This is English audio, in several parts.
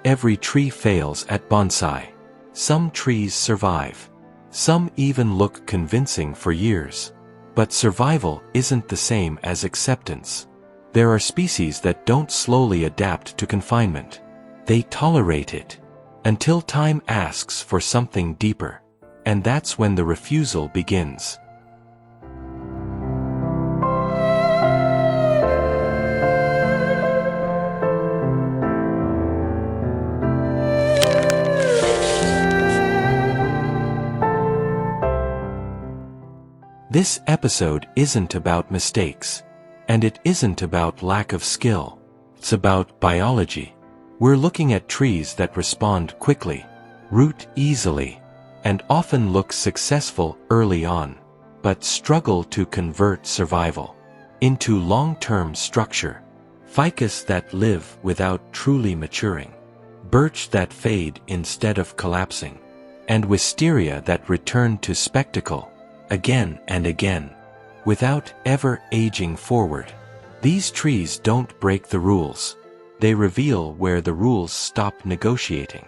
every tree fails at bonsai. Some trees survive. Some even look convincing for years. But survival isn't the same as acceptance. There are species that don't slowly adapt to confinement. They tolerate it until time asks for something deeper. And that's when the refusal begins. This episode isn't about mistakes. And it isn't about lack of skill. It's about biology. We're looking at trees that respond quickly, root easily, and often look successful early on, but struggle to convert survival into long-term structure. Ficus that live without truly maturing. Birch that fade instead of collapsing. And wisteria that return to spectacle again and again, without ever aging forward. These trees don't break the rules. They reveal where the rules stop negotiating.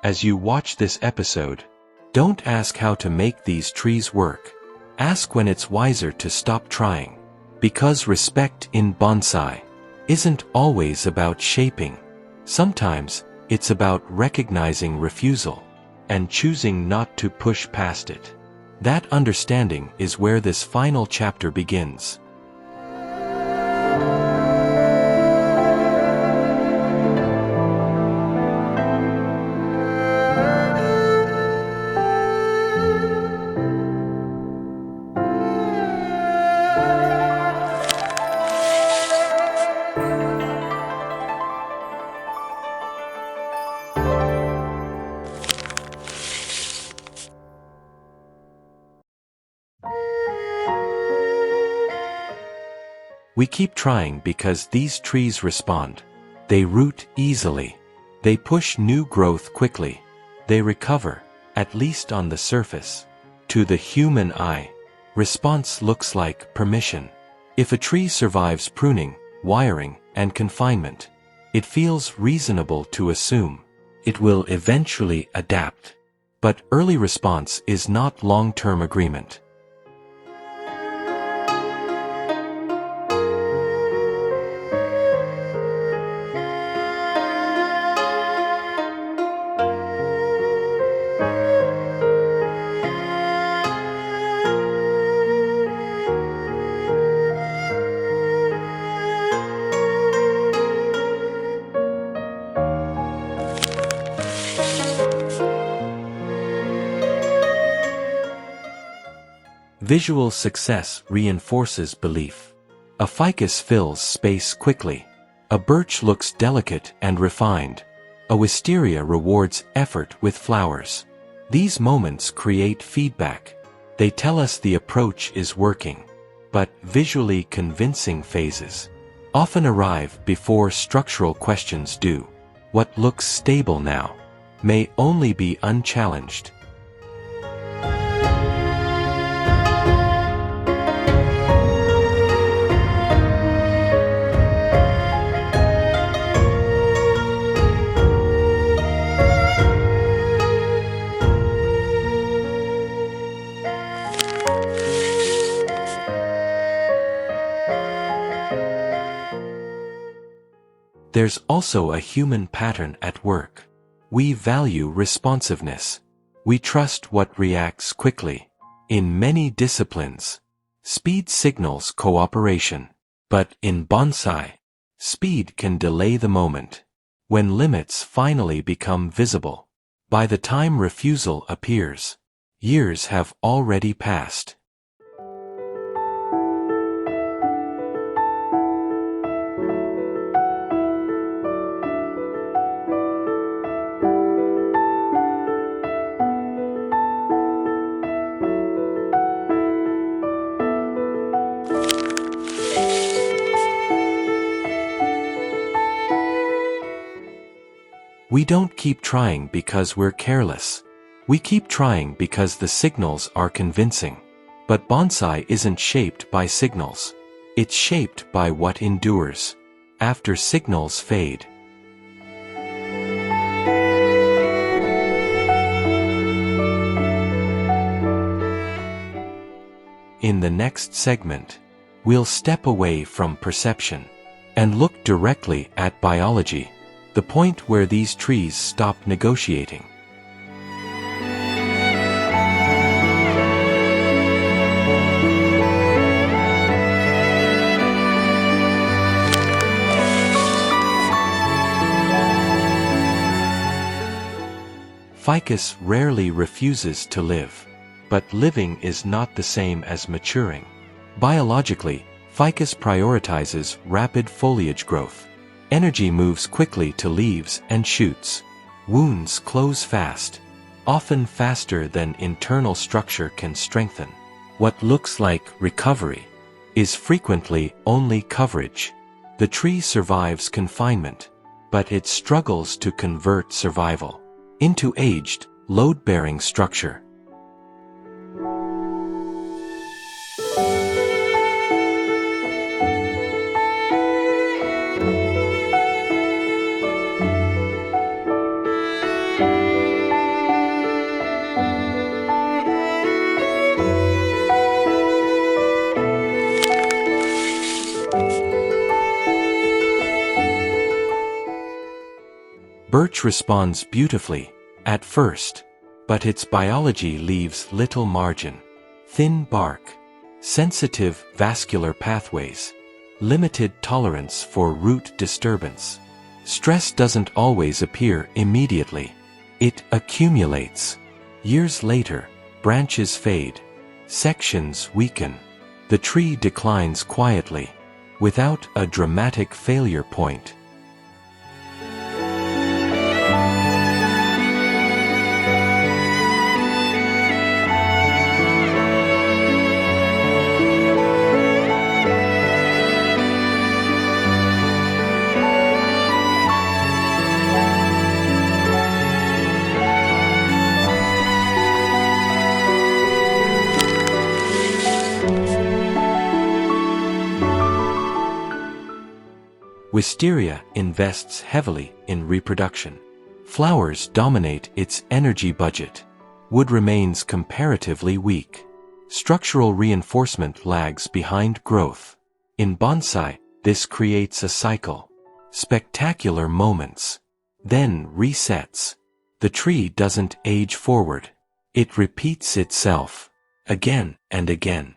As you watch this episode, don't ask how to make these trees work. Ask when it's wiser to stop trying. Because respect in bonsai isn't always about shaping. Sometimes it's about recognizing refusal and choosing not to push past it. That understanding is where this final chapter begins. We keep trying because these trees respond. They root easily. They push new growth quickly. They recover, at least on the surface. To the human eye, response looks like permission. If a tree survives pruning, wiring, and confinement, it feels reasonable to assume it will eventually adapt. But early response is not long-term agreement. Visual success reinforces belief. A ficus fills space quickly. A birch looks delicate and refined. A wisteria rewards effort with flowers. These moments create feedback. They tell us the approach is working. But visually convincing phases often arrive before structural questions do. What looks stable now may only be unchallenged. There's also a human pattern at work. We value responsiveness. We trust what reacts quickly. In many disciplines, speed signals cooperation. But in bonsai, speed can delay the moment. When limits finally become visible, by the time refusal appears, years have already passed. We don't keep trying because we're careless. We keep trying because the signals are convincing. But bonsai isn't shaped by signals. It's shaped by what endures after signals fade. In the next segment, we'll step away from perception and look directly at biology, the point where these trees stop negotiating. Ficus rarely refuses to live. But living is not the same as maturing. Biologically, ficus prioritizes rapid foliage growth. Energy moves quickly to leaves and shoots. Wounds close fast, often faster than internal structure can strengthen. What looks like recovery is frequently only coverage. The tree survives confinement, but it struggles to convert survival into aged, load-bearing structure. Birch responds beautifully at first, but its biology leaves little margin. Thin bark, sensitive vascular pathways, limited tolerance for root disturbance. Stress doesn't always appear immediately. It accumulates. Years later, branches fade, sections weaken. The tree declines quietly, without a dramatic failure point. Wisteria invests heavily in reproduction. Flowers dominate its energy budget. Wood remains comparatively weak. Structural reinforcement lags behind growth. In bonsai, this creates a cycle. Spectacular moments. Then resets. The tree doesn't age forward. It repeats itself again and again.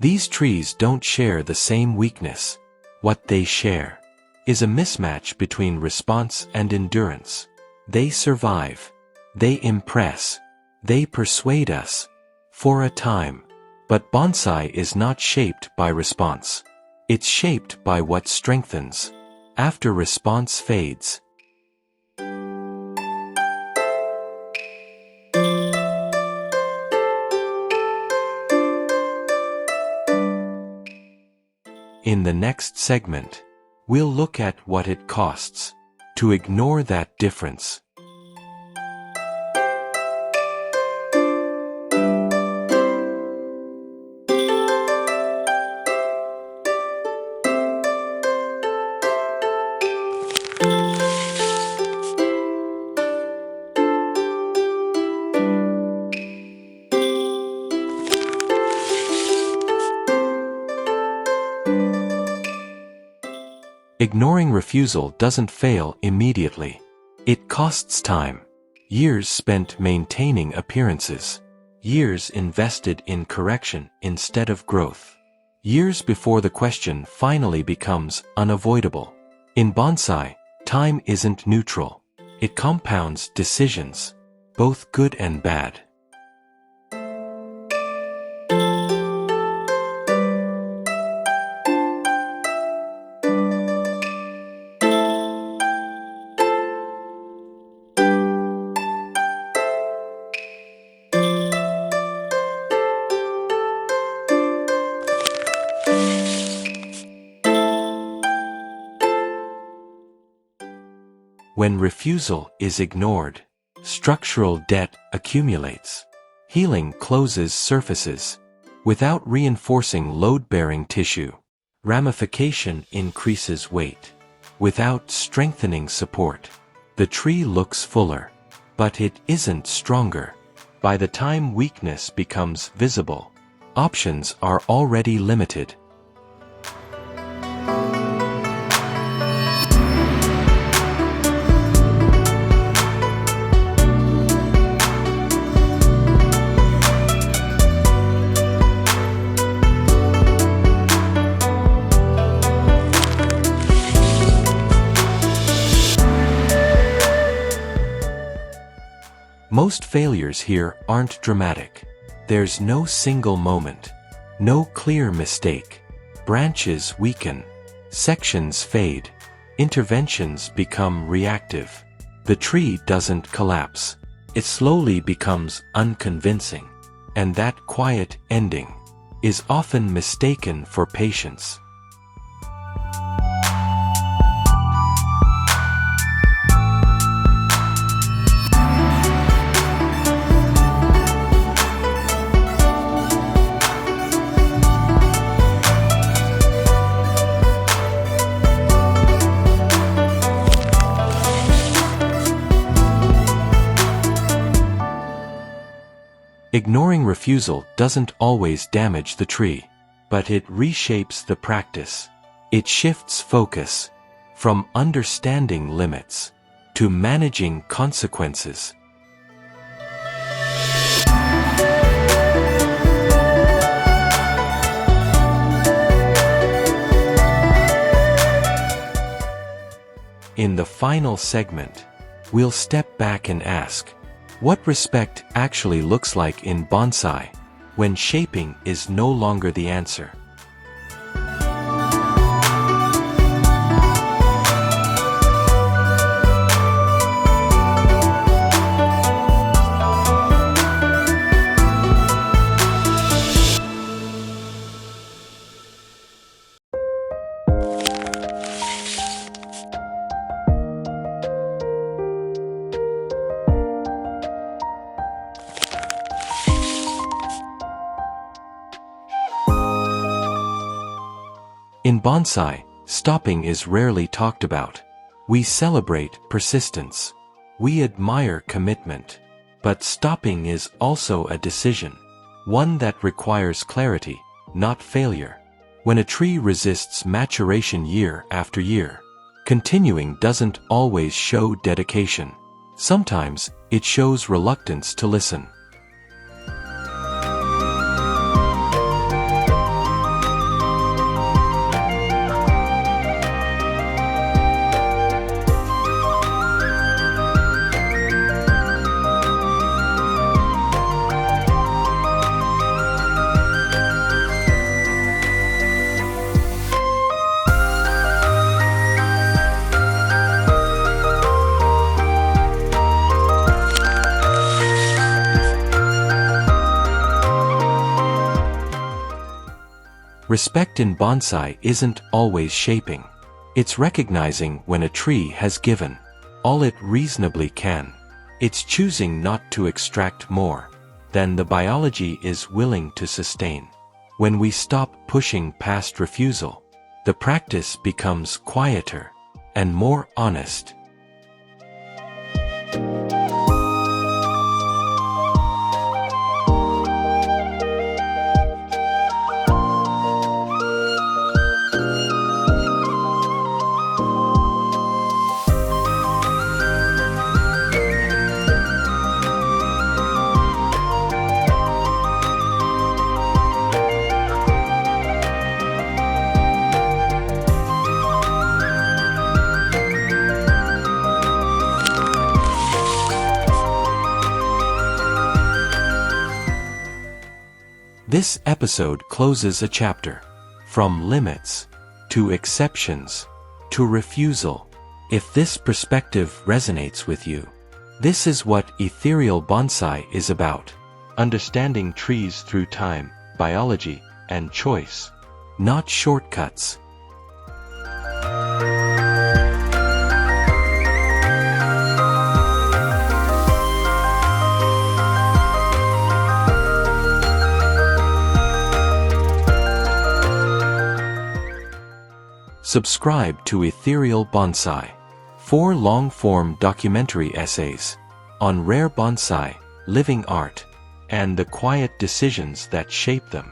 These trees don't share the same weakness. What they share is a mismatch between response and endurance. They survive. They impress. They persuade us. For a time. But bonsai is not shaped by response. It's shaped by what strengthens after response fades. In the next segment, we'll look at what it costs to ignore that difference. Ignoring refusal doesn't fail immediately. It costs time. Years spent maintaining appearances. Years invested in correction instead of growth. Years before the question finally becomes unavoidable. In bonsai, time isn't neutral. It compounds decisions, both good and bad. When refusal is ignored, structural debt accumulates. Healing closes surfaces. Without reinforcing load-bearing tissue, ramification increases weight. Without strengthening support, the tree looks fuller, but it isn't stronger. By the time weakness becomes visible, options are already limited. Most failures here aren't dramatic. There's no single moment, no clear mistake. Branches weaken, sections fade, interventions become reactive. The tree doesn't collapse. It slowly becomes unconvincing, and that quiet ending is often mistaken for patience. Ignoring refusal doesn't always damage the tree, but it reshapes the practice. It shifts focus from understanding limits to managing consequences. In the final segment, we'll step back and ask, what respect actually looks like in bonsai, when shaping is no longer the answer. In bonsai, stopping is rarely talked about. We celebrate persistence. We admire commitment. But stopping is also a decision, one that requires clarity, not failure. When a tree resists maturation year after year, continuing doesn't always show dedication. Sometimes, it shows reluctance to listen. Respect in bonsai isn't always shaping. It's recognizing when a tree has given all it reasonably can. It's choosing not to extract more than the biology is willing to sustain. When we stop pushing past refusal, the practice becomes quieter and more honest. This episode closes a chapter. From limits, to exceptions, to refusal. If this perspective resonates with you, this is what Ethereal Bonsai is about. Understanding trees through time, biology, and choice. Not shortcuts. Subscribe to Ethereal Bonsai. 4 long-form documentary essays on rare bonsai, living art, and the quiet decisions that shape them.